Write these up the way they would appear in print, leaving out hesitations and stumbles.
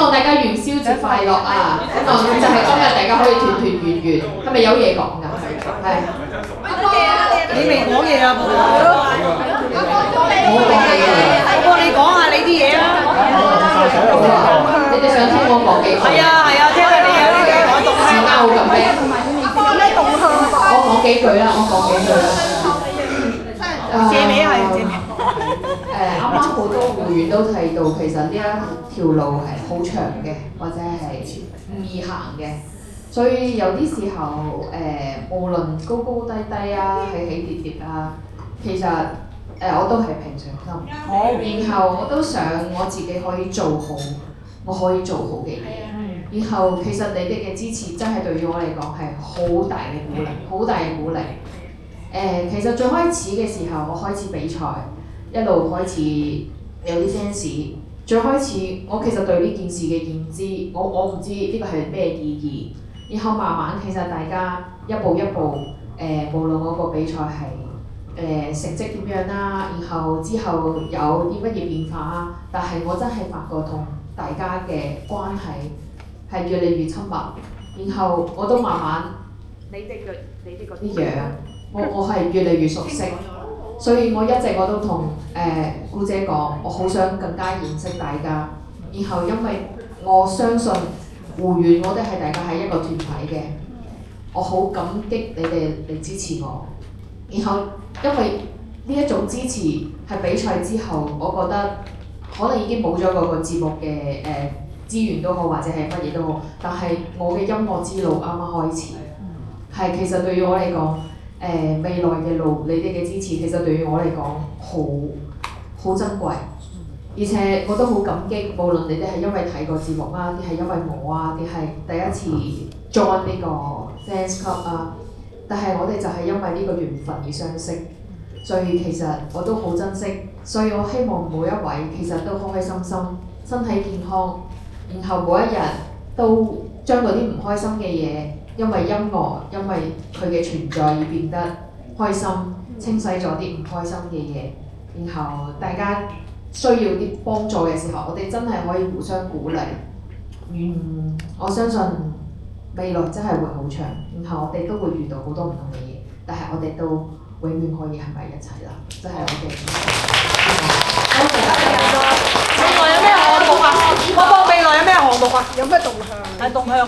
望大家元宵節快樂啊！希望就係今日大家可以團團圓圓，係咪有嘢講㗎？係。你未講嘢啊，寶寶？寶寶，你講下你啲嘢啊！你哋想聽我講幾句？係啊，聽下你有啲嘢講動向啊！好咁咩？我講幾句啦，借名係借名。啱啱好多會員都提到，其實呢一條路係好長嘅，或者係唔易行嘅，所以有啲時候無論高高低低啊，起起跌跌啊，其實我都係平常心。然後我都想我自己可以做好我可以做好嘅嘢。然後其實你哋嘅支持真係對於我嚟講係好大嘅鼓勵，好大嘅鼓勵。其實最開始嘅時候，我開始比賽，一路開始有啲 fans。最開始我其實對呢件事嘅認知，我唔知呢個係咩意義。然後慢慢其實大家一步一步，無論我個比賽係成績點樣啦，然後之後有啲乜嘢變化啊，但係我真係發覺同大家嘅關係係越嚟越親密，然後我都慢慢你哋嗰啲樣，我係越嚟越熟悉，所以我一直我都同姑姐講，我好想更加認識大家。然後因為我相信湖縣我哋係大家係一個團體嘅，我好感激你哋嚟支持我。然後因為呢一種支持係比賽之後，我覺得可能已經冇咗嗰個節目嘅資源都好，或者係乜嘢都好，但係我嘅音樂之路啱啱開始，係其實對於我嚟講，未來嘅路，你哋嘅支持其實對於我嚟講好珍貴，而且我都好感激，無論你哋係因為睇過節目啊，啲係因為我啊，啲係第一次 join 呢個 fans club 啊，但係我哋就係因為呢個緣分而相識，所以其實我都好珍惜，所以我希望每一位其實都開開心心，身體健康。然後每一日都將嗰啲唔開心嘅嘢，因為音樂，因為佢嘅存在而變得開心，清洗咗啲唔開心嘅嘢。然後大家需要啲幫助嘅時候，我哋真係可以互相鼓勵。我相信未來真係會好長，然後我哋都會遇到好多唔同嘅嘢，但係我哋都永遠可以喺埋一齊啦，真係我哋。未來有咩項目啊？我報未來有咩項目啊？有咩動向？係動向，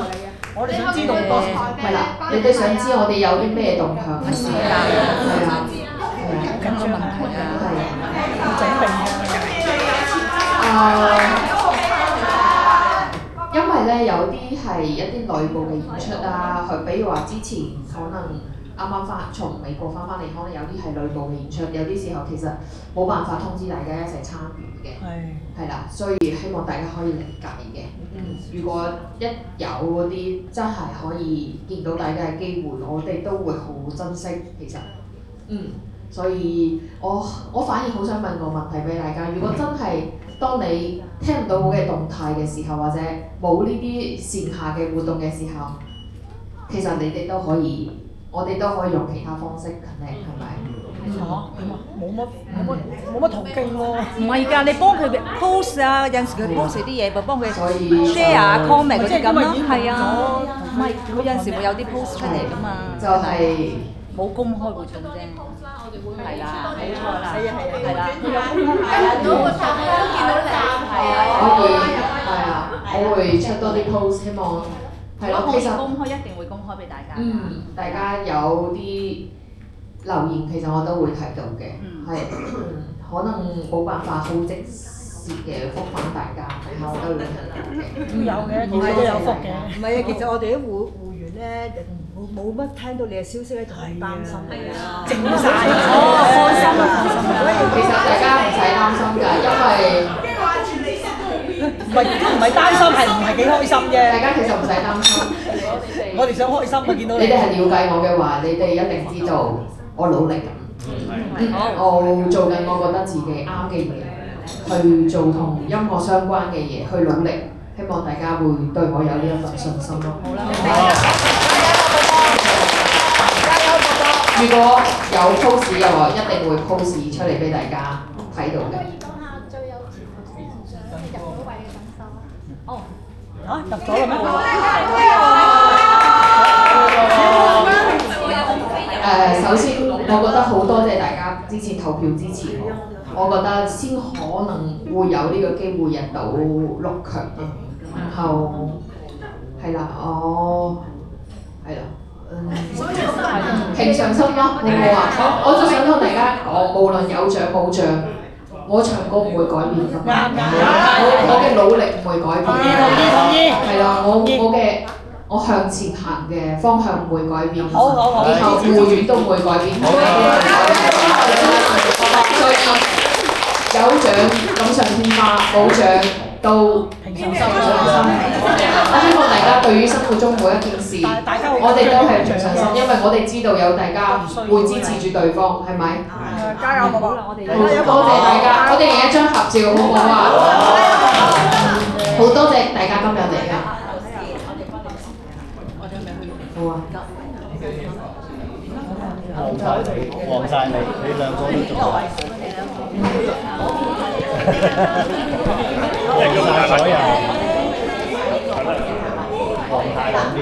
我哋想知道多。係啦，你哋想知我哋有啲咩動向？係啊，緊張問題啊，係整定因為咧有啲係一啲內部嘅演出啊，佢比如話之前可能啱啱從美國翻嚟，可能有啲係內部嘅演出，有啲時候其實冇辦法通知大家一齊參與嘅，係啦，所以希望大家可以理解嘅。如果一有嗰啲真係可以見到大家嘅機會，我哋都會好珍惜。其實，所以我反而好想問個問題俾大家，如果真係當你聽唔到我嘅動態嘅時候，或者冇呢啲線下嘅活動嘅時候，其實你哋都可以。我哋都可以用其他方式 connect， 係咪？冇乜途徑喎。唔係㗎，你幫佢 post 啊，有陣時佢 post 啲嘢，咪幫佢 share comment 嗰啲咁咯。係啊，唔係佢有陣時會有啲 post 出嚟㗎嘛。就係冇公開活動啫。係啦，冇錯啦。係啦。都會發都見到你。係啊，我會出多啲 post，希望。係咯，其實公開一定會公開俾大家。大家有啲留言，其實我都會睇到嘅，係可能冇辦法好即時嘅覆返大家，但係我都會睇到嘅。有嘅，我都有覆嘅。唔係啊，其實我哋啲會員咧，冇乜聽到你嘅消息咧，就係擔心。係啊，靜晒。開心啊！其實大家唔使擔心㗎，因為唔係擔心，係唔係幾開心啫？大家其實唔使擔心。我哋想開心啊！見到你哋係了解我嘅話，你哋一定知道我努力緊。我做緊我覺得自己啱嘅嘢，去做同音樂相關嘅嘢，去努力。希望大家會對我有呢一份信心咯。好啦，如果有 post 嘅話，一定會 post 出嚟俾大家睇到嘅。可以講下最有潛力入到位嘅粉絲入咗啦咩？首先我覺得好多謝大家之前投票支持我覺得先可能會有呢個機會入到6強啊，然後係啦，係啦，平常心咯，好唔好啊？我就想同大家講，無論有獎冇獎，我唱歌唔會改變㗎，我嘅努力唔會改變，係啦，我向前行嘅方向唔會改變，以後護院都唔會改變，所以有獎錦上添花，冇獎都平常心。我希望大家對於生活中每一件事，我哋都係平常心，因為我哋知道有大家會支持住對方，係咪？加油！多謝大家，我哋影一張合照好唔好啊？好多謝大家今日嚟㗎。好啊。旺曬你，你兩個都仲係。贏曬所有，旺太兩邊。